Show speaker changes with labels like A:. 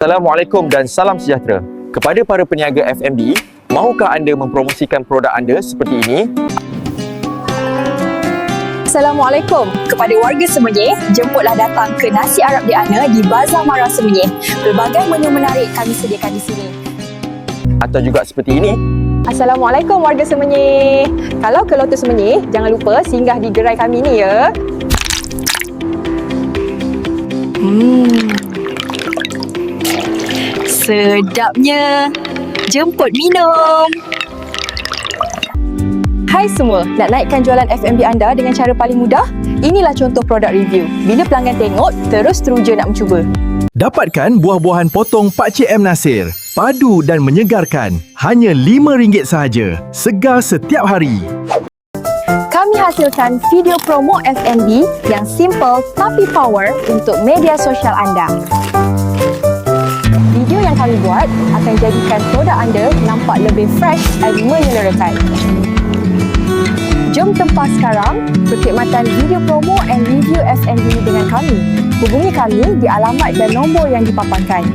A: Assalamualaikum dan salam sejahtera. Kepada para peniaga F&B, mahukah anda mempromosikan produk anda seperti ini?
B: Assalamualaikum. Kepada warga Semenyih, jemputlah datang ke Nasi Arab di Ana di Bazar Mara Semenyih. Pelbagai menu menarik kami sediakan di sini.
A: Atau juga seperti ini?
B: Assalamualaikum warga Semenyih. Kalau ke Lotus Semenyih, jangan lupa singgah di gerai kami ni ya. Sedapnya. Jemput minum. Hai semua, nak naikkan jualan F&B anda dengan cara paling mudah? Inilah contoh produk review. Bila pelanggan tengok, terus teruja nak mencuba.
C: Dapatkan buah-buahan potong Pakcik M. Nasir. Padu dan menyegarkan. Hanya RM5 sahaja. Segar setiap hari.
B: Kami hasilkan video promo F&B yang simple tapi power untuk media sosial anda. Video yang kami buat akan jadikan produk anda nampak lebih fresh dan menyelerakan. Jom tempah sekarang perkhidmatan video promo and review F&B dengan kami. Hubungi kami di alamat dan nombor yang dipaparkan.